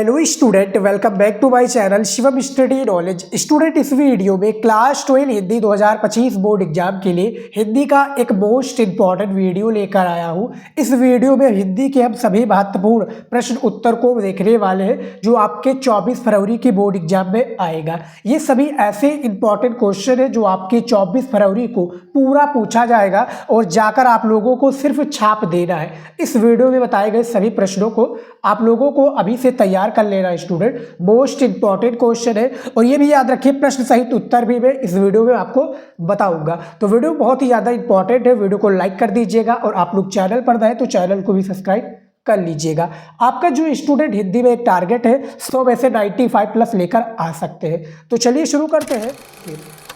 Hello student, welcome back to my channel Shivam study knowledge. Student, इस video में class 12 Hindi 2025 board exam के लिए हिंदी का एक मोस्ट इंपॉर्टेंट वीडियो लेकर आया हूं। इस वीडियो में हिंदी के हम सभी महत्वपूर्ण प्रश्न उत्तर को देखने वाले हैं जो आपके 24 फरवरी के बोर्ड एग्जाम में आएगा। ये सभी ऐसे इंपॉर्टेंट क्वेश्चन है जो आपके 24 फरवरी को पूरा पूछा जाएगा और जाकर आप लोगों को सिर्फ छाप देना है। इस वीडियो में बताए गए सभी प्रश्नों को आप लोगों को अभी से तैयार कर लेना है। स्टूडेंट, मोस्ट इंपॉर्टेंट क्वेश्चन है और ये भी याद रखिए प्रश्न सहित उत्तर भी मैं इस वीडियो में आपको बताऊंगा। तो वीडियो बहुत ही ज़्यादा इंपॉर्टेंट है। वीडियो को लाइक कर दीजिएगा और आप लोग चैनल पर नए तो चैनल को भी सब्सक्राइब कर लीजिएगा। आपका जो स्टूडेंट हिंदी में एक टारगेट है 100 में से 95 प्लस लेकर आ सकते हैं। तो चलिए शुरू करते हैं।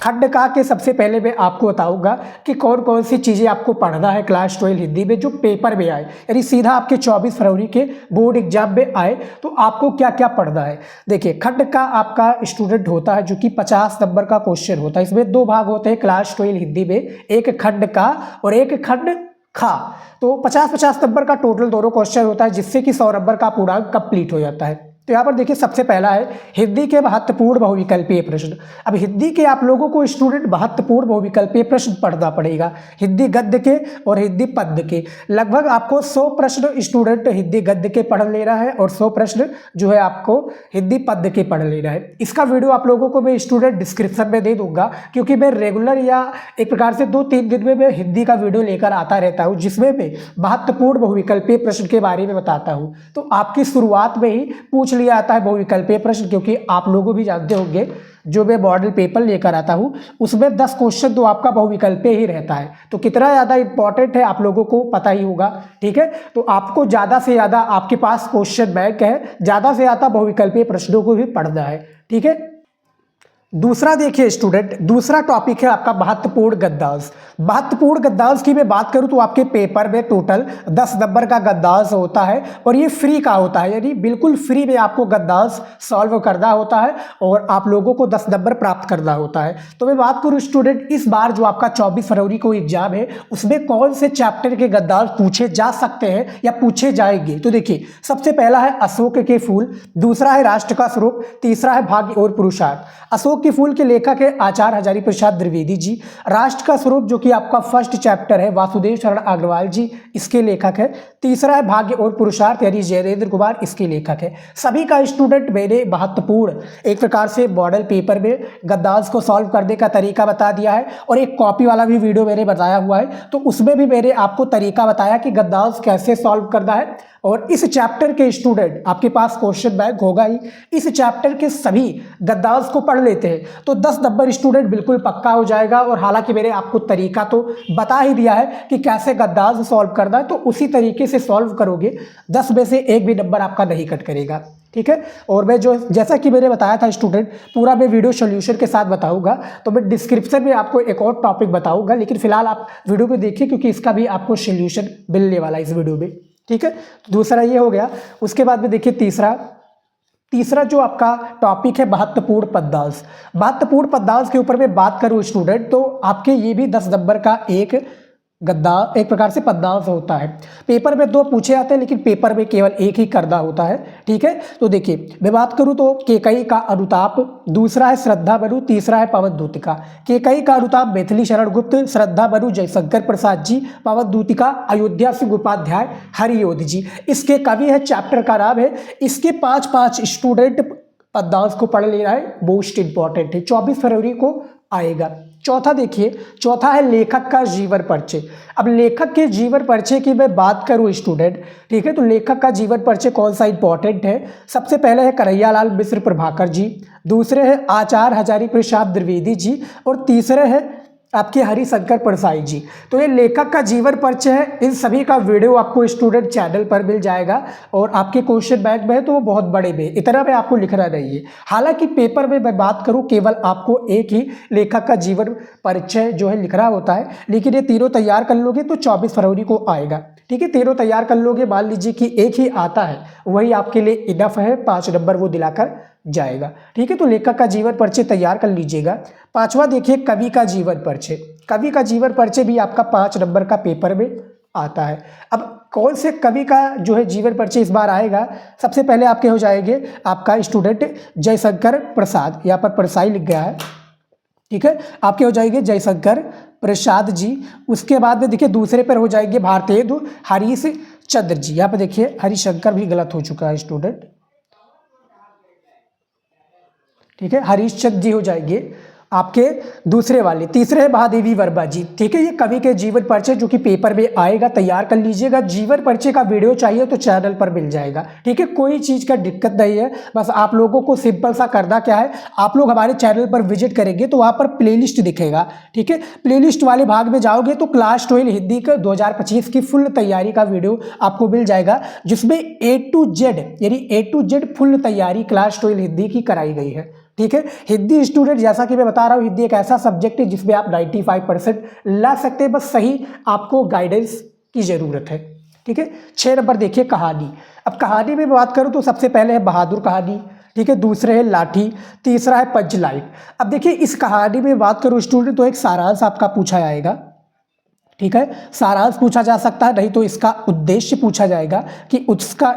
खंड का के सबसे पहले मैं आपको बताऊंगा कि कौन कौन सी चीज़ें आपको पढ़ना है क्लास 12 हिंदी में जो पेपर में आए, यानी सीधा आपके 24 फरवरी के बोर्ड एग्जाम में आए तो आपको क्या क्या पढ़ना है। देखिए, खंड का आपका स्टूडेंट होता है जो कि 50 नंबर का क्वेश्चन होता है। इसमें दो भाग होते हैं क्लास 12 हिंदी में, एक खंड का और एक खंड खा। तो 50-50 नंबर का टोटल दोनों क्वेश्चन होता है जिससे कि 100 नंबर का पूरा कंप्लीट हो जाता है। तो यहाँ पर देखिए सबसे पहला है हिंदी के महत्वपूर्ण बहुविकल्पीय प्रश्न। अब हिंदी के आप लोगों को स्टूडेंट महत्वपूर्ण बहुविकल्पीय प्रश्न पढ़ना पड़ेगा, हिंदी गद्य के और हिंदी पद्य के। लगभग आपको 100 प्रश्न स्टूडेंट हिंदी गद्य के पढ़ लेना है और 100 प्रश्न जो है आपको हिंदी पद्य के पढ़ लेना है। इसका वीडियो आप लोगों को मैं स्टूडेंट डिस्क्रिप्शन में दे दूंगा, क्योंकि मैं रेगुलर या एक प्रकार से 2-3 दिन में मैं हिंदी का वीडियो लेकर आता रहता हूँ जिसमें मैं महत्वपूर्ण बहुविकल्पीय प्रश्न के बारे में बताता हूँ। तो आपकी शुरुआत में ही पूछ लिया आता है बहुविकल्पीय प्रश्न, क्योंकि आप लोगों भी जानते होंगे जो मैं मॉडल पेपर लेकर आता हूं उसमें 10 क्वेश्चन तो आपका बहुविकल्पीय ही रहता है। तो कितना ज़्यादा इंपॉर्टेंट है आप लोगों को पता ही होगा। ठीक है, तो आपको ज़्यादा से ज़्यादा आपके पास क्वेश्चन बैंक है, ज़्यादा से ज़्यादा बहुविकल्पीय प्रश्नों को भी पढ़ना है। ठीक है, दूसरा देखिए स्टूडेंट, दूसरा टॉपिक है आपका महत्वपूर्ण गद्यांश। महत्वपूर्ण गद्यांश की मैं बात करूं तो आपके पेपर में टोटल 10 नंबर का गद्यांश होता है और ये फ्री का होता है, यानी बिल्कुल फ्री में आपको गद्यांश सॉल्व करना होता है और आप लोगों को 10 नंबर प्राप्त करना होता है। तो मैं बात करूं स्टूडेंट, इस बार जो आपका 24 फरवरी को एग्जाम है उसमें कौन से चैप्टर के गद्यांश पूछे जा सकते हैं या पूछे जाएंगे। तो देखिए, सबसे पहला है अशोक के फूल, दूसरा है राष्ट्र का स्वरूप, तीसरा है भाग्य और पुरुषार्थ। अशोक के फूल के लेखक है आचार्य हजारी प्रसाद द्विवेदी जी। राष्ट्र का स्वरूप जो कि आपका फर्स्ट चैप्टर है वासुदेव शरण अग्रवाल जी, इसके लेखक है। तीसरा है भाग्य और पुरुषार्थ यानी जयेंद्र कुमार, इसके लेखक है। सभी का स्टूडेंट मैंने महत्वपूर्ण एक प्रकार से मॉडल पेपर में गद्यांश को सॉल्व करने का तरीका बता दिया है और एक कॉपी वाला भी वीडियो मैंने बताया हुआ है, तो उसमें भी मैंने आपको तरीका बताया कि गद्यांश कैसे सॉल्व करना है। और इस चैप्टर के स्टूडेंट आपके पास क्वेश्चन बैंक होगा ही, इस चैप्टर के सभी गद्यांश को पढ़ लेते हैं तो 10 नंबर स्टूडेंट बिल्कुल पक्का हो जाएगा। और हालांकि मैंने आपको तरीका तो बता ही दिया है कि कैसे गद्यांश सॉल्व करना है, तो उसी तरीके से सॉल्व करोगे 10 में से एक भी नंबर आपका नहीं कट करेगा। ठीक है, और मैं जो जैसा कि मैंने बताया था स्टूडेंट, पूरा मैं वीडियो सोल्यूशन के साथ बताऊंगा, तो मैं डिस्क्रिप्शन में आपको एक और टॉपिक बताऊंगा, लेकिन फिलहाल आप वीडियो को देखिए क्योंकि इसका भी आपको सोल्यूशन मिलने वाला है इस वीडियो में। ठीक है, तो दूसरा ये हो गया। उसके बाद में देखिए तीसरा जो आपका टॉपिक है महत्वपूर्ण पद्यांश। महत्वपूर्ण पद्यांश के ऊपर मैं बात करूं स्टूडेंट तो आपके ये भी 10 नंबर का एक प्रकार से पद्यांश होता है। पेपर में 2 पूछे जाते हैं लेकिन पेपर में केवल एक ही करना होता है। ठीक है, तो देखिए मैं बात करूं तो केकई का अनुताप, दूसरा है श्रद्धा बनु, तीसरा है पवन दूतिका। केकई का अनुताप मैथिली शरण गुप्त, श्रद्धा बनु जयशंकर प्रसाद जी, पवन दूतिका अयोध्या सिंह उपाध्याय हरियोध जी। इसके कवि है, चैप्टर का नाम है। इसके 5-5 स्टूडेंट पद्यांश को पढ़ लेना है, मोस्ट इंपॉर्टेंट है, 24 फरवरी को आएगा। चौथा देखिए, चौथा है लेखक का जीवन परिचय। अब लेखक के जीवन परिचय की मैं बात करूं स्टूडेंट, ठीक है, तो लेखक का जीवन परिचय कौन सा इंपॉर्टेंट है। सबसे पहले है कन्हैयालाल मिश्र प्रभाकर जी, दूसरे है आचार्य हजारी प्रसाद द्विवेदी जी और तीसरे है आपके हरिशंकर परसाई जी। तो ये लेखक का जीवन परिचय है। इन सभी का वीडियो आपको स्टूडेंट चैनल पर मिल जाएगा और आपके क्वेश्चन बैंक में है तो वो बहुत बड़े में, इतना में आपको लिखना नहीं है। हालांकि पेपर में मैं बात करूं केवल आपको एक ही लेखक का जीवन परिचय जो है लिखना होता है, लेकिन ये तीनों तैयार कर लोगे तो 24 फरवरी को आएगा। ठीक है, तीनों तैयार कर लोगे, मान लीजिए कि एक ही आता है, वही आपके लिए इनफ है, 5 नंबर वो दिलाकर जाएगा। ठीक है, तो लेखक का जीवन परिचय तैयार कर लीजिएगा। 5वां देखिए कवि का जीवन परिचय। कवि का जीवन परिचय भी आपका 5 नंबर का पेपर में आता है। अब कौन से कवि का जो है जीवन परिचय इस बार आएगा। सबसे पहले आपके हो जाएंगे आपका स्टूडेंट जयशंकर प्रसाद, यहाँ पर परसाई लिख गया है, ठीक है, आपके हो जाएंगे जयशंकर प्रसाद जी। उसके बाद में देखिए दूसरे पर हो जाएंगे भारतेंदु हरीश चंद्र जी। यहाँ पर देखिए हरिशंकर भी गलत हो चुका है स्टूडेंट, ठीक है, हरीश चंद्र जी हो जाएंगे आपके दूसरे वाले। तीसरे है महादेवी वर्मा जी, ठीक है, ये कवि के जीवन परिचय जो कि पेपर में आएगा, तैयार कर लीजिएगा। जीवन परिचय का वीडियो चाहिए तो चैनल पर मिल जाएगा, ठीक है, कोई चीज़ का दिक्कत नहीं है। बस आप लोगों को सिंपल सा करना क्या है, आप लोग हमारे चैनल पर विजिट करेंगे तो वहाँ पर प्लेलिस्ट दिखेगा, ठीक है, प्लेलिस्ट वाले भाग में जाओगे तो क्लास 12 हिंदी का 2025 की फुल तैयारी का वीडियो आपको मिल जाएगा, जिसमें A to Z यानी A to Z फुल तैयारी क्लास 12 हिंदी की कराई गई है, ठीक है। हिंदी स्टूडेंट जैसा कि मैं बता रहा हूँ, हिंदी एक ऐसा सब्जेक्ट है जिसमें आप 95% ला सकते हैं, बस सही आपको गाइडेंस की ज़रूरत है, ठीक है। 6 नंबर देखिए कहानी। अब कहानी में बात करूँ तो सबसे पहले है बहादुर कहानी, ठीक है, दूसरे है लाठी, तीसरा है पंचलाइट। अब देखिए इस कहानी में बात करूँ स्टूडेंट तो एक सारांश आपका पूछा जाएगा, ठीक है, सारांश पूछा जा सकता है, नहीं तो इसका उद्देश्य पूछा जाएगा कि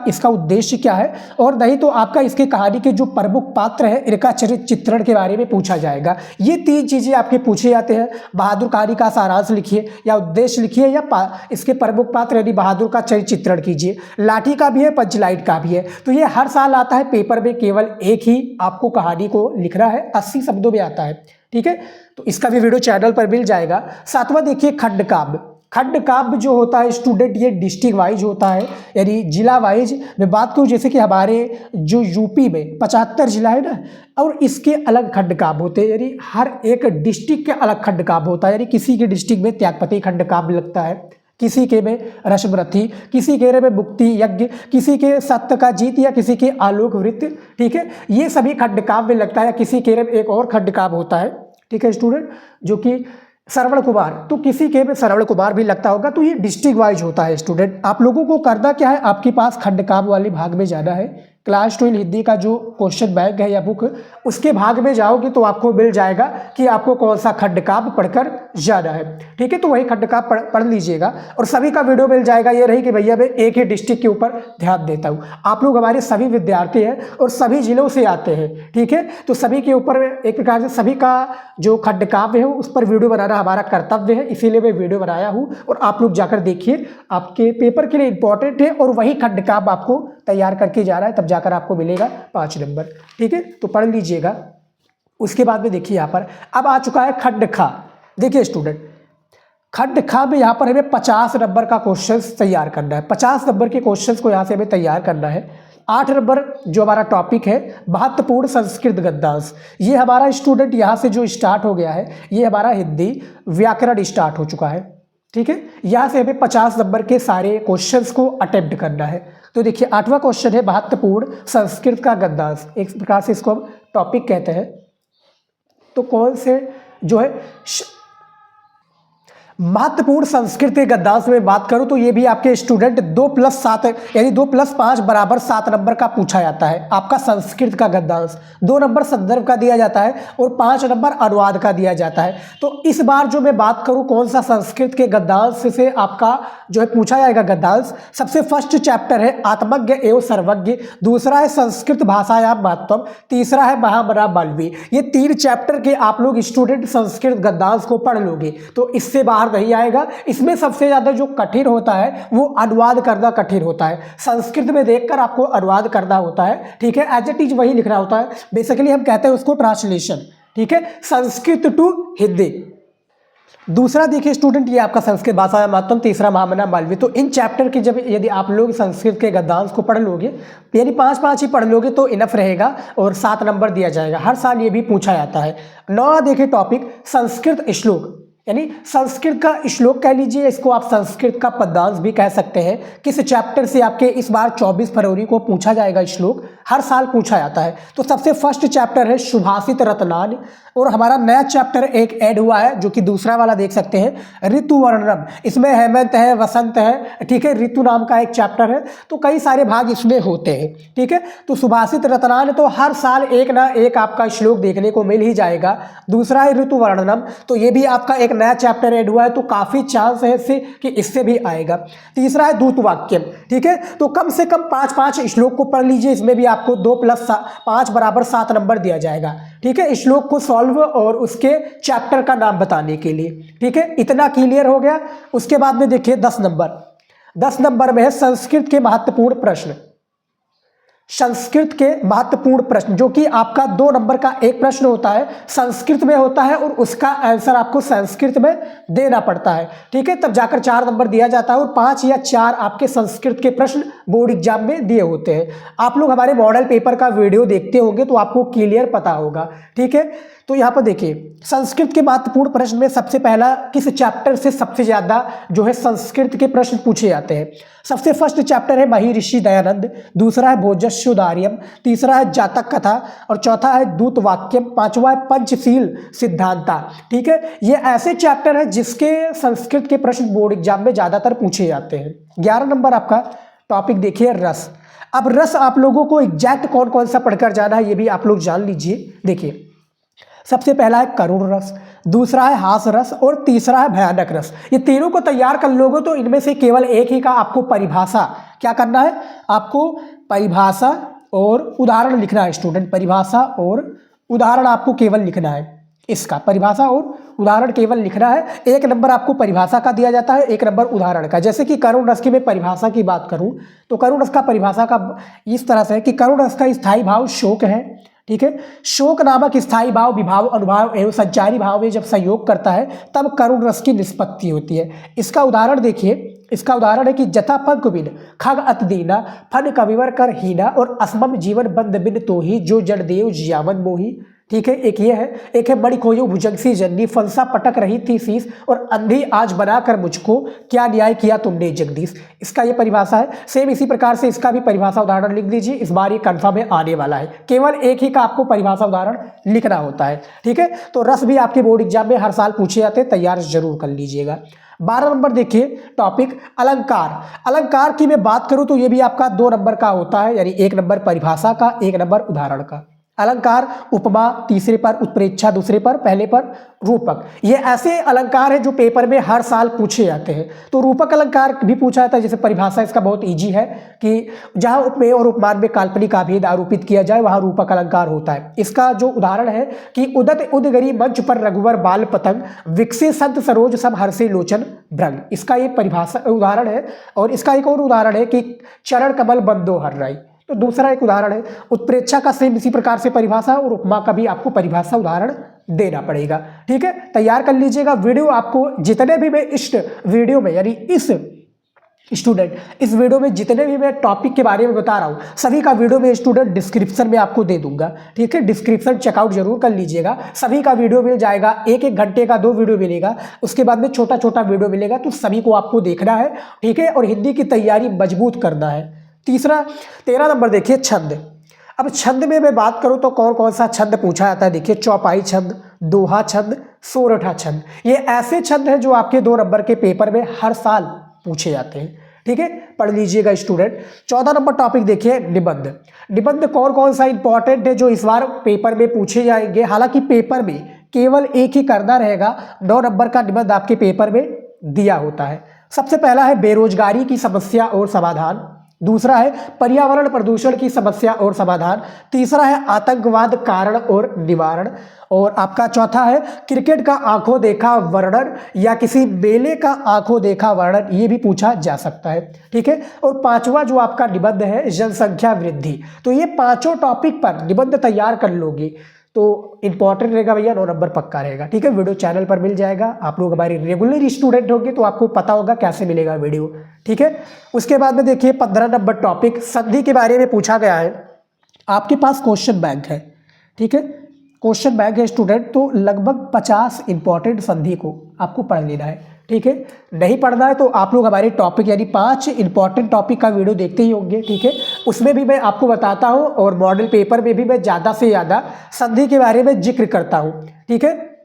इसका उद्देश्य क्या है, और नहीं तो आपका इसके कहानी के जो प्रमुख पात्र है इनका चरित्र चित्रण के बारे में पूछा जाएगा। ये 3 चीज़ें आपके पूछे जाते हैं। बहादुर कहानी का सारांश लिखिए या उद्देश्य लिखिए या इसके प्रमुख पात्र यानी बहादुर का चरित्र चित्रण कीजिए। लाठी का भी है, पंचलाइट का भी है। तो ये हर साल आता है पेपर में, केवल एक ही आपको कहानी को लिखना है, 80 शब्दों में आता है, ठीक है, तो इसका भी वीडियो चैनल पर मिल जाएगा। 7वां देखिए खंड काव्य। खंड काव्य जो होता है स्टूडेंट ये डिस्ट्रिक्ट वाइज होता है, यानी जिला वाइज मैं बात करूँ, जैसे कि हमारे जो यूपी में 75 जिला है ना, और इसके अलग खंड काव्य होते हैं, यानी हर एक डिस्ट्रिक्ट के अलग खंड काव्य होता है। यानी किसी के डिस्ट्रिक्ट में त्यागपति खंड काव्य लगता है, किसी के में रश्मरथी, किसी के में मुक्ति यज्ञ, किसी के सत्य का जीत या किसी के आलोक वृत्त, ठीक है, ये सभी खंड काव्य लगता है। किसी के में एक और खंड काव्य होता है, ठीक है स्टूडेंट, जो कि श्रवण कुमार, तो किसी के में श्रवण कुमार भी लगता होगा। तो ये डिस्ट्रिक्ट वाइज होता है स्टूडेंट। आप लोगों को करना क्या है, आपके पास खंड काव्य वाले भाग में जाना है। क्लास 12 हिंदी का जो क्वेश्चन बैंक है या बुक, उसके भाग में जाओगे तो आपको मिल जाएगा कि आपको कौन सा खंड काव्य पढ़कर जाना है, ठीक है, तो वही खंड काव्य पढ़ लीजिएगा और सभी का वीडियो मिल जाएगा। ये रही कि भैया मैं एक ही डिस्ट्रिक्ट के ऊपर ध्यान देता हूँ। आप लोग हमारे सभी विद्यार्थी हैं और सभी जिलों से आते हैं, ठीक है, तो सभी के ऊपर एक प्रकार से सभी का जो खंड काव्य है उस पर वीडियो बनाना हमारा कर्तव्य है, इसीलिए मैं वीडियो बनाया हूँ। और आप लोग जाकर देखिए, आपके पेपर के लिए इंपॉर्टेंट है और वही खंड काव्य आपको तैयार करके जा रहा है, तब जाकर आपको मिलेगा 5 नंबर, ठीक है, तो पढ़ लीजिएगा। उसके बाद में देखिए यहाँ पर अब आ चुका है खंड खा। देखिए स्टूडेंट खंड खा में यहाँ पर हमें 50 नंबर का क्वेश्चन तैयार करना है। 50 नंबर के क्वेश्चन को यहाँ से हमें तैयार करना है। 8 नंबर जो हमारा टॉपिक है महत्वपूर्ण संस्कृत गद्यांश, ये हमारा स्टूडेंट यहाँ से जो स्टार्ट हो गया है, ये हमारा हिंदी व्याकरण स्टार्ट हो चुका है, ठीक है। यहाँ से हमें 50 नंबर के सारे क्वेश्चंस को अटेम्प्ट करना है। तो देखिए 8वां क्वेश्चन है महत्वपूर्ण संस्कृत का गद्यांश, एक प्रकार से इसको हम टॉपिक कहते हैं। तो कौन से जो है महत्वपूर्ण संस्कृत के गद्यांश में बात करूं तो ये भी आपके स्टूडेंट 2+7 यानी 2+5 बराबर 7 नंबर का पूछा जाता है। आपका संस्कृत का गद्यांश 2 नंबर संदर्भ का दिया जाता है और 5 नंबर अनुवाद का दिया जाता है। तो इस बार जो मैं बात करूं कौन सा संस्कृत के गद्यांश से आपका जो है पूछा जाएगा गद्यांश, सबसे फर्स्ट चैप्टर है आत्मज्ञ एवं सर्वज्ञ, दूसरा है संस्कृत भाषायाम महत्वम, तीसरा है महामना मालवीय। ये 3 चैप्टर के आप लोग स्टूडेंट संस्कृत गद्यांश को पढ़ लोगे तो इससे बाहर नहीं आएगा। इसमें सबसे ज्यादा जो कठिन होता है वो अनुवाद करना कठिन होता है। संस्कृत में देखकर आपको अनुवाद करना होता है, ठीक है, एज इट इज वही लिखना होता है। बेसिकली हम कहते हैं उसको ट्रांसलेशन, ठीक है, संस्कृत टू हिंदी। दूसरा देखिए स्टूडेंट ये आपका संस्कृत भाषा महत्वम, तीसरा महामना मालवीय। तो इन चैप्टर की जब यदि आप लोग संस्कृत के गद्यांश को पढ़ लोगे यानी 5-5 ही पढ़ लोगे तो इनफ रहेगा और 7 नंबर दिया जाएगा। हर साल ये भी पूछा जाता है। 9वां देखिए टॉपिक संस्कृत श्लोक, यानी संस्कृत का श्लोक कह लीजिए, इसको आप संस्कृत का पद्यांश भी कह सकते हैं। किस चैप्टर से आपके इस बार 24 फरवरी को पूछा जाएगा श्लोक, हर साल पूछा जाता है। तो सबसे फर्स्ट चैप्टर है सुभाषित रत्नान, और हमारा नया चैप्टर एक ऐड हुआ है जो कि दूसरा वाला देख सकते हैं, ऋतु वर्णनम। इसमें हेमंत है, वसंत है, ठीक है, ऋतु नाम का एक चैप्टर है। तो कई सारे भाग इसमें होते हैं, ठीक है। तो सुभाषित रत्नान तो हर साल एक ना एक आपका श्लोक देखने को मिल ही जाएगा। दूसरा है ऋतु वर्णनम, तो ये भी आपका एक नया चैप्टर ऐड हुआ है, तो काफ़ी चांस है इससे कि इससे भी आएगा। तीसरा है दूत वाक्यम, ठीक है। तो कम से कम 5-5 श्लोक को पढ़ लीजिए, इसमें भी आपको 2 + 5 = 7 नंबर दिया जाएगा, ठीक है, श्लोक को सॉल्व और उसके चैप्टर का नाम बताने के लिए, ठीक है। इतना क्लियर हो गया। उसके बाद में देखिए 10 नंबर में है संस्कृत के महत्वपूर्ण प्रश्न। संस्कृत के महत्वपूर्ण प्रश्न, जो कि आपका 2 नंबर का एक प्रश्न होता है, संस्कृत में होता है और उसका आंसर आपको संस्कृत में देना पड़ता है, ठीक है। तब जाकर 4 नंबर दिया जाता है और 5 या 4 आपके संस्कृत के प्रश्न बोर्ड एग्जाम में दिए होते हैं। आप लोग हमारे मॉडल पेपर का वीडियो देखते होंगे तो आपको क्लियर पता होगा, ठीक है। तो यहाँ पर देखिए संस्कृत के महत्वपूर्ण प्रश्न में सबसे पहला, किस चैप्टर से सबसे ज़्यादा जो है संस्कृत के प्रश्न पूछे जाते हैं। सबसे फर्स्ट चैप्टर है महर्षि दयानंद, दूसरा है भोजस्योदार्यम, तीसरा है जातक कथा और चौथा है दूत वाक्यम, पांचवा है पंचशील सिद्धांता, ठीक है। ये ऐसे चैप्टर है जिसके संस्कृत के प्रश्न बोर्ड एग्जाम में ज़्यादातर पूछे जाते हैं। 11 नंबर आपका टॉपिक देखिए रस। अब रस आप लोगों को एग्जैक्ट कौन कौन सा पढ़कर जाना है ये भी आप लोग जान लीजिए। देखिए सबसे पहला है करुण रस, दूसरा है हास रस और तीसरा है भयानक रस। ये तीनों को तैयार कर लोगे तो इनमें से केवल एक ही का आपको परिभाषा क्या करना है, आपको परिभाषा और उदाहरण लिखना है स्टूडेंट। परिभाषा और उदाहरण आपको केवल लिखना है, इसका परिभाषा और उदाहरण केवल लिखना है। 1 नंबर आपको परिभाषा का दिया जाता है, 1 नंबर उदाहरण का। जैसे कि करुण रस की मैं परिभाषा की बात करूं तो करुण रस का परिभाषा का इस तरह से है कि करुण रस का स्थायी भाव शोक है, ठीक है। शोक नामक स्थायी भाव विभाव अनुभाव एवं संचारी भाव में जब संयोग करता है तब करुण रस की निष्पत्ति होती है। इसका उदाहरण देखिए, इसका उदाहरण है कि जथा पंक बिन खग अत दीना फन कविवर कर हीना और असमम जीवन बंद बिन तो ही जो जड़ देव जियावन मोही, ठीक है। एक ये है, एक है मणि खोयो भुजंग जननी फंसा पटक रही थी शीश और अंधी आज बनाकर मुझको क्या न्याय किया तुमने जगदीश। इसका ये परिभाषा है। सेम इसी प्रकार से इसका भी परिभाषा उदाहरण लिख लीजिए, इस बार ये कन्फर्म में आने वाला है। केवल एक ही का आपको परिभाषा उदाहरण लिखना होता है, ठीक है। तो रस भी आपके बोर्ड एग्जाम में हर साल पूछे जाते हैं, तैयार जरूर कर लीजिएगा। 12 नंबर देखिए टॉपिक अलंकार। अलंकार की मैं बात करूं तो ये भी आपका 2 नंबर का होता है, यानी 1 नंबर परिभाषा का, 1 नंबर उदाहरण का। अलंकार उपमा, तीसरे पर उत्प्रेक्षा, दूसरे पर, पहले पर रूपक। ये ऐसे अलंकार है जो पेपर में हर साल पूछे जाते हैं। तो रूपक अलंकार भी पूछा जाता है, जैसे परिभाषा इसका बहुत इजी है कि जहां उपमेय और उपमान में काल्पनिक आभेद आरोपित किया जाए वहां रूपक अलंकार होता है। इसका जो उदाहरण है कि उदत उदगरी मंच पर रघुवर बाल पतंग विकसे संत सरोज सब हर्षे लोचन भ्रंग। इसका ये परिभाषा उदाहरण है। और इसका एक और उदाहरण है कि चरण कमल बंदो हर राई। तो दूसरा एक उदाहरण है। उत्प्रेक्षा का सेम इसी प्रकार से परिभाषा और उपमा का भी आपको परिभाषा उदाहरण देना पड़ेगा, ठीक है। तैयार कर लीजिएगा। वीडियो आपको जितने भी मैं इस वीडियो में, यानी इस स्टूडेंट इस वीडियो में जितने भी मैं टॉपिक के बारे में बता रहा हूँ सभी का वीडियो में स्टूडेंट डिस्क्रिप्शन में आपको दे दूंगा, ठीक है। डिस्क्रिप्शन चेकआउट जरूर कर लीजिएगा। सभी का वीडियो मिल जाएगा, 1-1 घंटे का 2 वीडियो मिलेगा, उसके बाद में छोटा छोटा वीडियो मिलेगा। तो सभी को आपको देखना है, ठीक है, और हिंदी की तैयारी मजबूत करना है। 13 नंबर देखिए छंद। अब छंद में मैं बात करूं तो कौन कौन सा छंद पूछा जाता है। देखिए चौपाई छंद, दोहा छंद, सोरठा छंद। ये ऐसे छंद हैं जो आपके 2 नंबर के पेपर में हर साल पूछे जाते हैं, ठीक है, पढ़ लीजिएगा स्टूडेंट। 14 नंबर टॉपिक देखिए निबंध। निबंध कौन कौन सा इंपॉर्टेंट है जो इस बार पेपर में पूछे जाएंगे। हालांकि पेपर में केवल एक ही करना रहेगा, 9 नंबर का निबंध आपके पेपर में दिया होता है। सबसे पहला है बेरोजगारी की समस्या और समाधान, दूसरा है पर्यावरण प्रदूषण की समस्या और समाधान, तीसरा है आतंकवाद कारण और निवारण, और आपका चौथा है क्रिकेट का आंखों देखा वर्णन या किसी मेले का आंखों देखा वर्णन। ये भी पूछा जा सकता है, ठीक है। और 5वां जो आपका निबंध है जनसंख्या वृद्धि। तो ये 5 टॉपिक पर निबंध तैयार कर लोगे तो इंपॉर्टेंट रहेगा भैया, 9 नंबर पक्का रहेगा, ठीक है। वीडियो चैनल पर मिल जाएगा। आप लोग हमारे रेगुलर स्टूडेंट होंगे तो आपको पता होगा कैसे मिलेगा वीडियो, ठीक है। उसके बाद में देखिए 15 नंबर टॉपिक संधि के बारे में पूछा गया है। आपके पास क्वेश्चन बैंक है, ठीक है, क्वेश्चन बैंक है स्टूडेंट। तो लगभग 50 इंपॉर्टेंट संधि को आपको पढ़ लेना है, ठीक है। नहीं पढ़ना है तो आप लोग हमारे टॉपिक यानी 5 इंपॉर्टेंट टॉपिक का वीडियो देखते ही होंगे, ठीक है। उसमें भी मैं आपको बताता हूँ और मॉडल पेपर में भी मैं ज़्यादा से ज़्यादा संधि के बारे में जिक्र करता हूँ, ठीक है।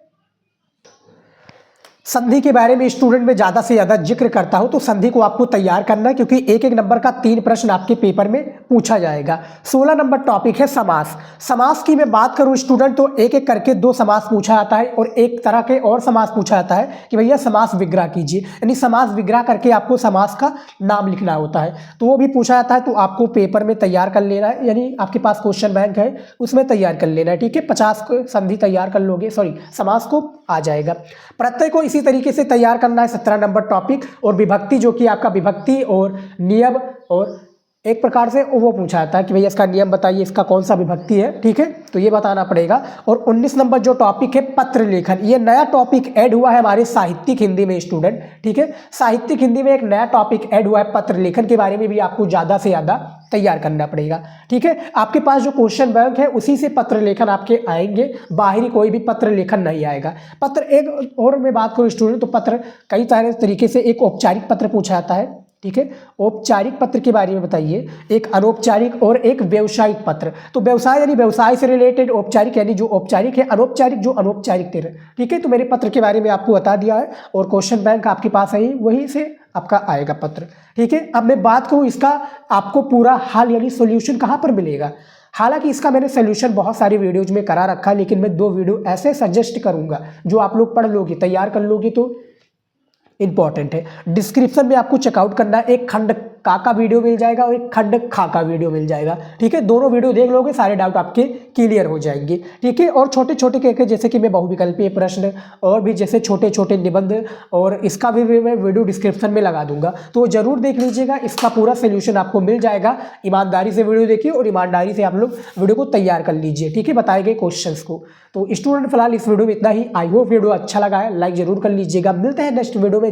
संधि के बारे में स्टूडेंट में ज़्यादा से ज़्यादा जिक्र करता हूं, तो संधि को आपको तैयार करना है क्योंकि एक एक नंबर का 3 प्रश्न आपके पेपर में पूछा जाएगा। 16 नंबर टॉपिक है समास। समास की मैं बात करूं स्टूडेंट तो एक एक करके 2 समास पूछा जाता है और एक तरह के और समास पूछा जाता है कि भैया समास विग्रह कीजिए, यानी समास विग्रह करके आपको समास का नाम लिखना होता है, तो वो भी पूछा जाता है। तो आपको पेपर में तैयार कर लेना है, यानी आपके पास क्वेश्चन बैंक है उसमें तैयार कर लेना है, ठीक है। 50 को संधि तैयार कर लोगे, सॉरी समास को आ जाएगा। प्रत्यय को इसी तरीके से तैयार करना है। 17 नंबर टॉपिक और विभक्ति जो कि आपका विभक्ति और नियम और एक प्रकार से वो पूछा जाता है कि भैया इसका नियम बताइए, इसका कौन सा विभक्ति है, ठीक है, तो ये बताना पड़ेगा। और 19 नंबर जो टॉपिक है पत्र लेखन, ये नया टॉपिक ऐड हुआ है हमारे साहित्यिक हिंदी में स्टूडेंट, ठीक है। साहित्यिक हिंदी में एक नया टॉपिक ऐड हुआ है पत्र लेखन के बारे में भी आपको ज़्यादा से ज़्यादा तैयार करना पड़ेगा, ठीक है। आपके पास जो क्वेश्चन बैंक है उसी से पत्र लेखन आपके आएंगे, बाहरी कोई भी पत्र लेखन नहीं आएगा। पत्र एक और मैं बात करूँ स्टूडेंट तो पत्र कई सारे तरीके से, एक औपचारिक पत्र पूछा जाता है, ठीक है। औपचारिक पत्र के बारे में बताइए, एक अनौपचारिक और एक व्यावसायिक पत्र। तो व्यवसाय यानी व्यवसाय से रिलेटेड, औपचारिक यानी जो औपचारिक है, अनौपचारिक जो अनौपचारिक थे, ठीक है। तो मेरे पत्र के बारे में आपको बता दिया है और क्वेश्चन बैंक आपके पास है, वहीं से आपका आएगा पत्र, ठीक है। अब मैं बात करूँ इसका आपको पूरा हल यानी सोल्यूशन कहाँ पर मिलेगा। हालांकि इसका मैंने सोल्यूशन बहुत सारी वीडियोज में करा रखा है, लेकिन मैं 2 वीडियो ऐसे सजेस्ट करूंगा जो आप लोग पढ़ लोगे, तैयार कर लोगे तो इंपॉर्टेंट है। डिस्क्रिप्शन में आपको चेकआउट करना है, एक खंड का वीडियो मिल जाएगा और एक खंड खा का वीडियो मिल जाएगा, ठीक है। दोनों वीडियो देख लोगे सारे डाउट आपके क्लियर हो जाएंगे, ठीक है। और छोटे छोटे के जैसे कि मैं बहुविकल्पीय प्रश्न और भी जैसे छोटे छोटे निबंध और इसका भी मैं वीडियो डिस्क्रिप्शन में लगा दूंगा, तो जरूर देख लीजिएगा, इसका पूरा सोल्यूशन आपको मिल जाएगा। ईमानदारी से वीडियो देखिए और ईमानदारी से आप लोग वीडियो को तैयार कर लीजिए, ठीक है, बताए गए क्वेश्चन को। तो स्टूडेंट फिलहाल इस वीडियो में इतना ही। आई होप वीडियो अच्छा लगा है, लाइक जरूर कर लीजिएगा। मिलते हैं नेक्स्ट वीडियो में।